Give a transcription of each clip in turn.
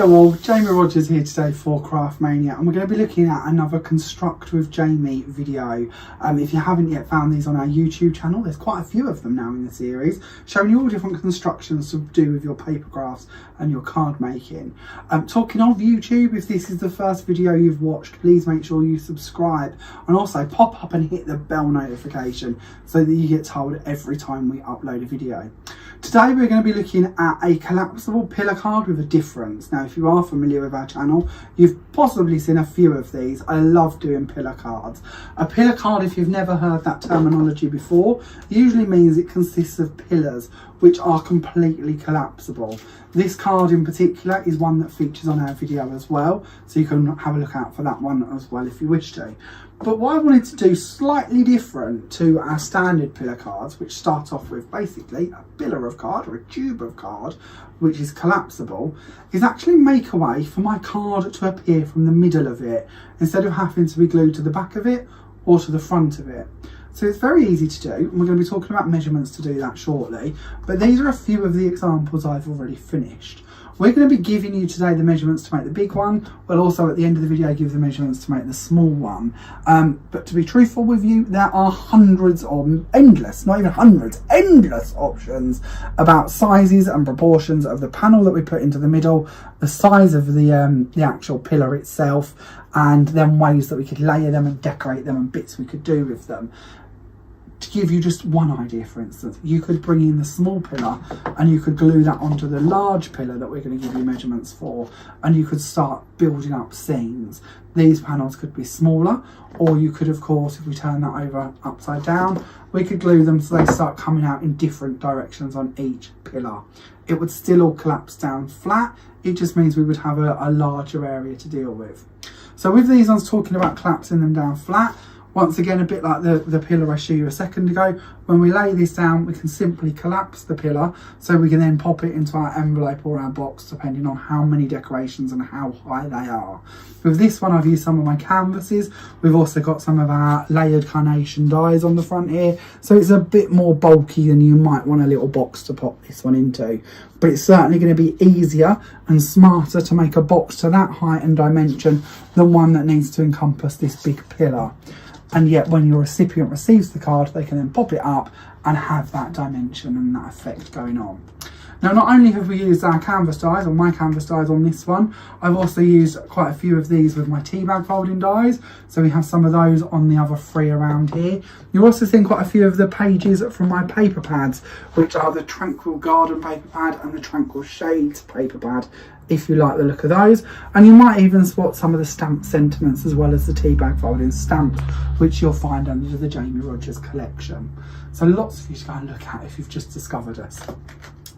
Hello all, Jamie Rodgers here today for Craft Mania, and we're going to be looking at another Construct with Jamie video. If you haven't yet found these on our YouTube channel, there's quite a few of them now in the series, showing you all different constructions to do with your paper crafts and your card making. Talking of YouTube, if this is the first video you've watched, please make sure you subscribe and also pop up and hit the bell notification so that you get told every time we upload a video. Today we're going to be looking at a collapsible pillar card with a difference. Now, if you are familiar with our channel, you've possibly seen a few of these. I love doing pillar cards. A pillar card, if you've never heard that terminology before, usually means it consists of pillars which are completely collapsible. This card in particular is one that features on our video as well, so you can have a look out for that one as well if you wish to. But what I wanted to do slightly different to our standard pillar cards, which start off with basically a pillar of card or a tube of card, which is collapsible, is actually make a way for my card to appear from the middle of it, instead of having to be glued to the back of it or to the front of it. So it's very easy to do, and we're going to be talking about measurements to do that shortly, but these are a few of the examples I've already finished. We're going to be giving you today the measurements to make the big one, but also at the end of the video give the measurements to make the small one. But to be truthful with you, there are hundreds or endless, not even hundreds, endless options about sizes and proportions of the panel that we put into the middle, the size of the actual pillar itself, and then ways that we could layer them and decorate them and bits we could do with them. To give you just one idea, for instance, you could bring in the small pillar and you could glue that onto the large pillar that we're going to give you measurements for, and you could start building up scenes. These panels could be smaller, or you could, of course, if we turn that over upside down, we could glue them so they start coming out in different directions on each pillar. It would still all collapse down flat, it just means we would have a larger area to deal with. So with these ones talking about collapsing them down flat, once again, a bit like the pillar I showed you a second ago, when we lay this down, we can simply collapse the pillar so we can then pop it into our envelope or our box, depending on how many decorations and how high they are. With this one, I've used some of my canvases. We've also got some of our layered carnation dies on the front here, so it's a bit more bulky than you might want a little box to pop this one into. But it's certainly going to be easier and smarter to make a box to that height and dimension than one that needs to encompass this big pillar. And yet when your recipient receives the card, they can then pop it up and have that dimension and that effect going on. Now, not only have we used our canvas dies, or my canvas dies on this one, I've also used quite a few of these with my tea bag folding dies. So we have some of those on the other three around here. You're also seeing quite a few of the pages from my paper pads, which are the Tranquil Garden paper pad and the Tranquil Shades paper pad, if you like the look of those. And you might even spot some of the stamped sentiments as well as the tea bag folding stamps, which you'll find under the Jamie Rodgers collection. So lots for you to go and look at if you've just discovered us.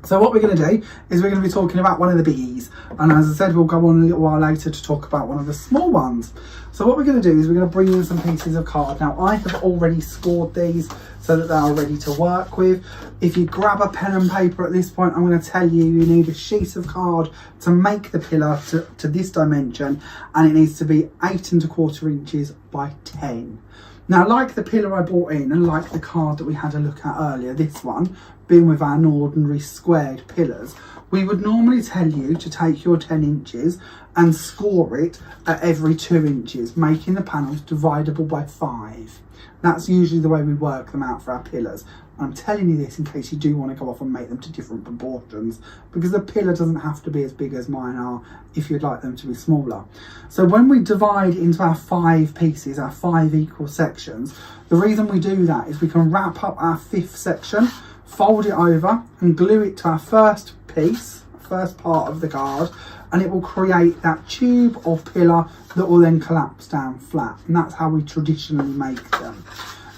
So what we're going to do is we're going to be talking about one of the biggies, and as I said, we'll go on a little while later to talk about one of the small ones. So what we're going to do is we're going to bring in some pieces of card. Now, I have already scored these so that they are ready to work with. If you grab a pen and paper at this point, I'm going to tell you need a sheet of card to make the pillar to this dimension, and it needs to be 8 1/4 inches by 10. Now, like the pillar I brought in and like the card that we had a look at earlier, this one being with our ordinary squared pillars, we would normally tell you to take your 10 inches and score it at every 2 inches, making the panels dividable by 5. That's usually the way we work them out for our pillars. I'm telling you this in case you do want to go off and make them to different proportions, because the pillar doesn't have to be as big as mine are if you'd like them to be smaller. So when we divide into our 5 pieces, our 5 equal sections, the reason we do that is we can wrap up our 5th section, fold it over and glue it to our first piece, first part of the card, and it will create that tube or pillar that will then collapse down flat. And that's how we traditionally make them.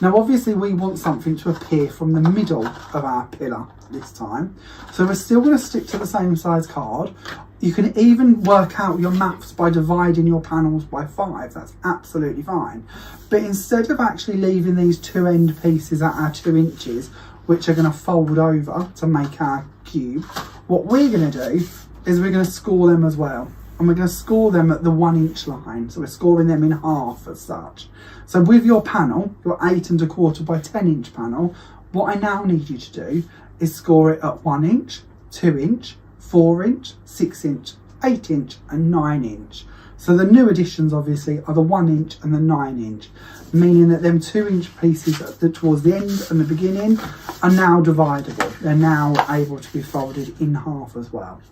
Now, obviously, we want something to appear from the middle of our pillar this time. So we're still going to stick to the same size card. You can even work out your maths by dividing your panels by 5. That's absolutely fine. But instead of actually leaving these 2 end pieces at our 2 inches, which are going to fold over to make our cube, what we're going to do is we're going to score them as well. And we're going to score them at the 1 inch line. So we're scoring them in half as such. So with your panel, your 8 1/4 by 10 inch panel, what I now need you to do is score it at 1 inch, 2 inch, 4 inch, 6 inch 8 inch and 9 inch. So the new additions obviously are the 1 inch and the 9 inch, meaning that them 2 inch pieces towards the end and the beginning are now dividable. They're now able to be folded in half as well.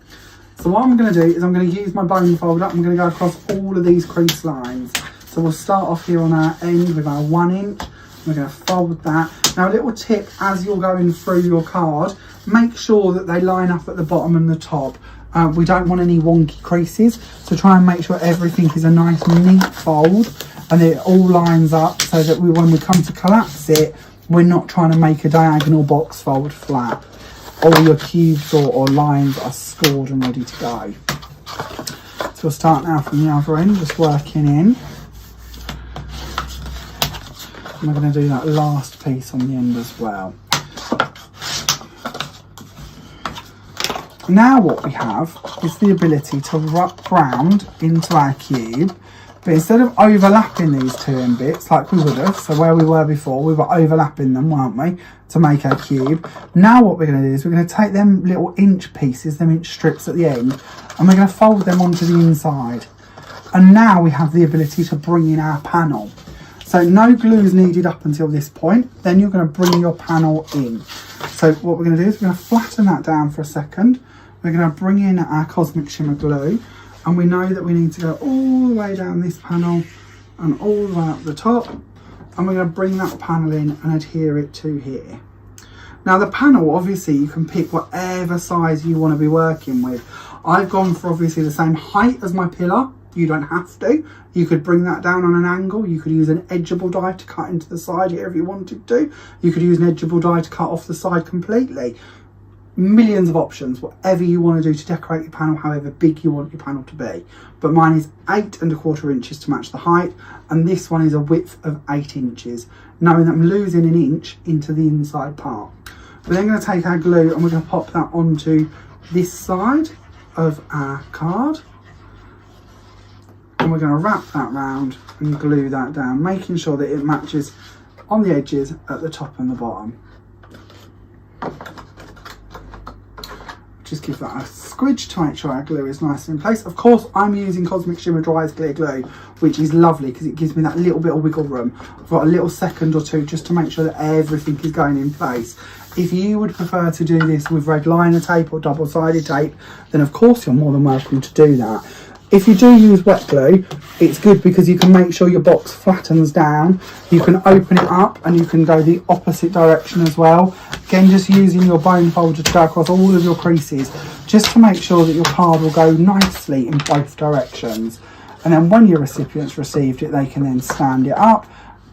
So what I'm going to do is I'm going to use my bone folder. I'm going to go across all of these crease lines. So we'll start off here on our end with our 1 inch. We're going to fold that. Now a little tip as you're going through your card, make sure that they line up at the bottom and the top. We don't want any wonky creases, so try and make sure everything is a nice neat fold and it all lines up so that when we come to collapse it, we're not trying to make a diagonal box fold flat. All your cubes or lines are scored and ready to go. So we'll start now from the other end, just working in. And we're going to do that last piece on the end as well. Now what we have is the ability to wrap round into our cube, but instead of overlapping these two end bits like we would have, so where we were before, we were overlapping them, weren't we, to make our cube. Now what we're going to do is we're going to take them little inch pieces, them inch strips at the end, and we're going to fold them onto the inside. And now we have the ability to bring in our panel. So no glue is needed up until this point, then you're going to bring your panel in. So what we're going to do is we're going to flatten that down for a second. We're going to bring in our Cosmic Shimmer glue, and we know that we need to go all the way down this panel and all the way up the top, and we're going to bring that panel in and adhere it to here. Now the panel, obviously you can pick whatever size you want to be working with. I've gone for obviously the same height as my pillar. You don't have to. You could bring that down on an angle. You could use an edgeable die to cut into the side here if you wanted to. You could use an edgeable die to cut off the side completely. Millions of options, whatever you want to do to decorate your panel, however big you want your panel to be. But mine is 8 1/4 inches to match the height, and this one is a width of 8 inches, knowing that I'm losing an inch into the inside part. We're then going to take our glue and we're going to pop that onto this side of our card, and we're going to wrap that round and glue that down, making sure that it matches on the edges at the top and the bottom. Just give that a squidge to make sure our glue is nice and in place. Of course, I'm using Cosmic Shimmer Dry's Clear Glue, which is lovely because it gives me that little bit of wiggle room. I've got a little second or two just to make sure that everything is going in place. If you would prefer to do this with red liner tape or double-sided tape, then of course you're more than welcome to do that. If you do use wet glue, it's good because you can make sure your box flattens down. You can open it up and you can go the opposite direction as well. Again, just using your bone folder to go across all of your creases, just to make sure that your card will go nicely in both directions. And then when your recipients received it, they can then stand it up,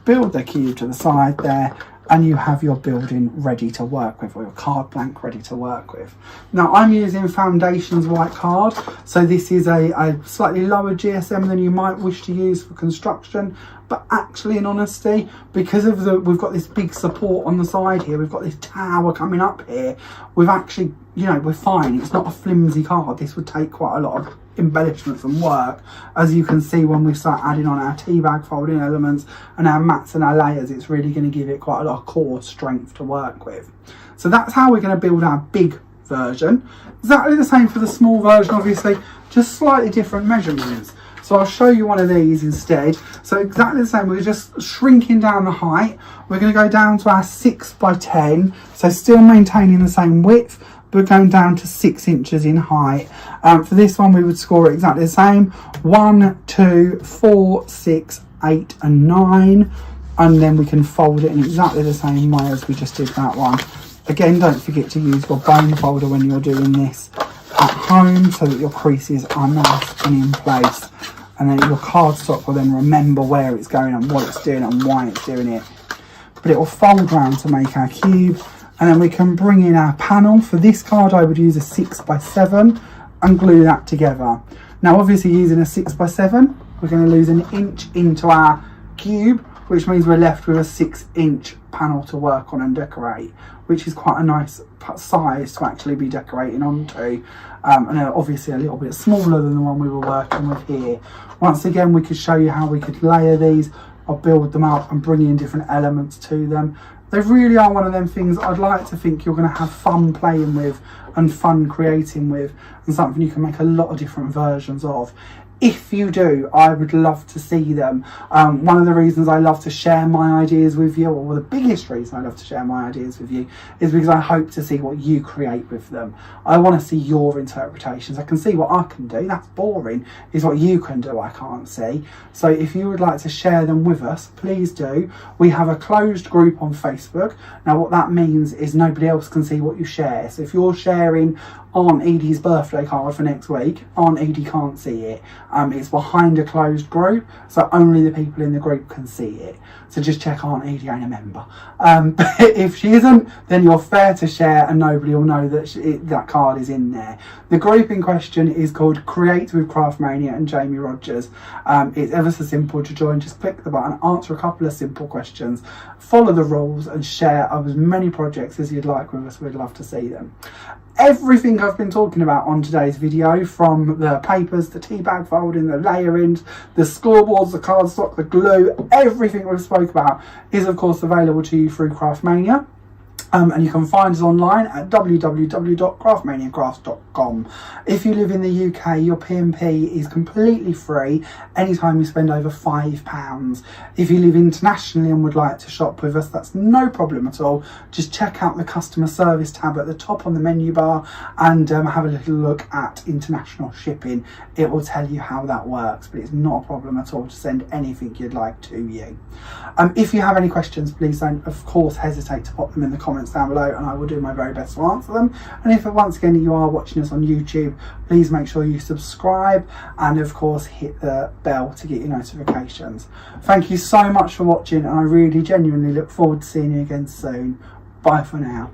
build their cube to the side there, and you have your building ready to work with, or your card blank ready to work with. Now I'm using Foundations white card, so this is a slightly lower GSM than you might wish to use for construction, but actually in honesty, because of we've got this big support on the side here, we've got this tower coming up here, we've actually, you know, we're fine. It's not a flimsy card. This would take quite a lot of embellishments and work, as you can see when we start adding on our tea bag folding elements and our mats and our layers. It's really going to give it quite a lot of core strength to work with. So that's how we're going to build our big version. Exactly the same for the small version, obviously, just slightly different measurements. So I'll show you one of these instead. So exactly the same, we're just shrinking down the height. We're going to go down to our 6 by 10, so still maintaining the same width, but going down to 6 inches in height. For this one, we would score it exactly the same. 1, 2, 4, 6, 8, and 9. And then we can fold it in exactly the same way as we just did that one. Again, don't forget to use your bone folder when you're doing this at home so that your creases are nice and in place. And then your cardstock will then remember where it's going and what it's doing and why it's doing it. But it will fold round to make our cube. And then we can bring in our panel. For this card, I would use a 6 by 7 and glue that together. Now, obviously, using a 6 by 7, we're going to lose an inch into our cube, which means we're left with a 6-inch panel to work on and decorate, which is quite a nice size to actually be decorating onto. And obviously a little bit smaller than the one we were working with here. Once again, we could show you how we could layer these, I'll build them up and bring in different elements to them. They really are one of them things I'd like to think you're going to have fun playing with and fun creating with, and something you can make a lot of different versions of. If you do, I would love to see them. One of the reasons I love to share my ideas with you, or the biggest reason I love to share my ideas with you, is because I hope to see what you create with them. I want to see your interpretations. I can see what I can do. That's boring. Is what you can do I can't see. So if you would like to share them with us, please do. We have a closed group on Facebook. Now what that means is nobody else can see what you share. So if you're sharing Aunt Edie's birthday card for next week, Aunt Edie can't see it. It's behind a closed group, so only the people in the group can see it. So just check Aunt Edie ain't a member. But if she isn't, then you're fair to share and nobody will know that that card is in there. The group in question is called Create with Craftmania and Jamie Rodgers. It's ever so simple to join. Just click the button, answer a couple of simple questions, follow the rules and share as many projects as you'd like with us. We'd love to see them. Everything I've been talking about on today's video, from the papers, the tea bag folding, the layering, the scoreboards, the cardstock, the glue, everything we've spoke about is of course available to you through Craftmania. And you can find us online at www.craftmaniacrafts.com. If you live in the UK, your P&P is completely free anytime you spend over £5. If you live internationally and would like to shop with us, that's no problem at all. Just check out the customer service tab at the top on the menu bar and have a little look at international shipping. It will tell you how that works, but it's not a problem at all to send anything you'd like to you. If you have any questions, please don't, of course, hesitate to pop them in the comments down below and I will do my very best to answer them. And if once again you are watching us on YouTube, please make sure you subscribe and of course hit the bell to get your notifications. Thank you so much for watching and I really genuinely look forward to seeing you again soon. Bye for now.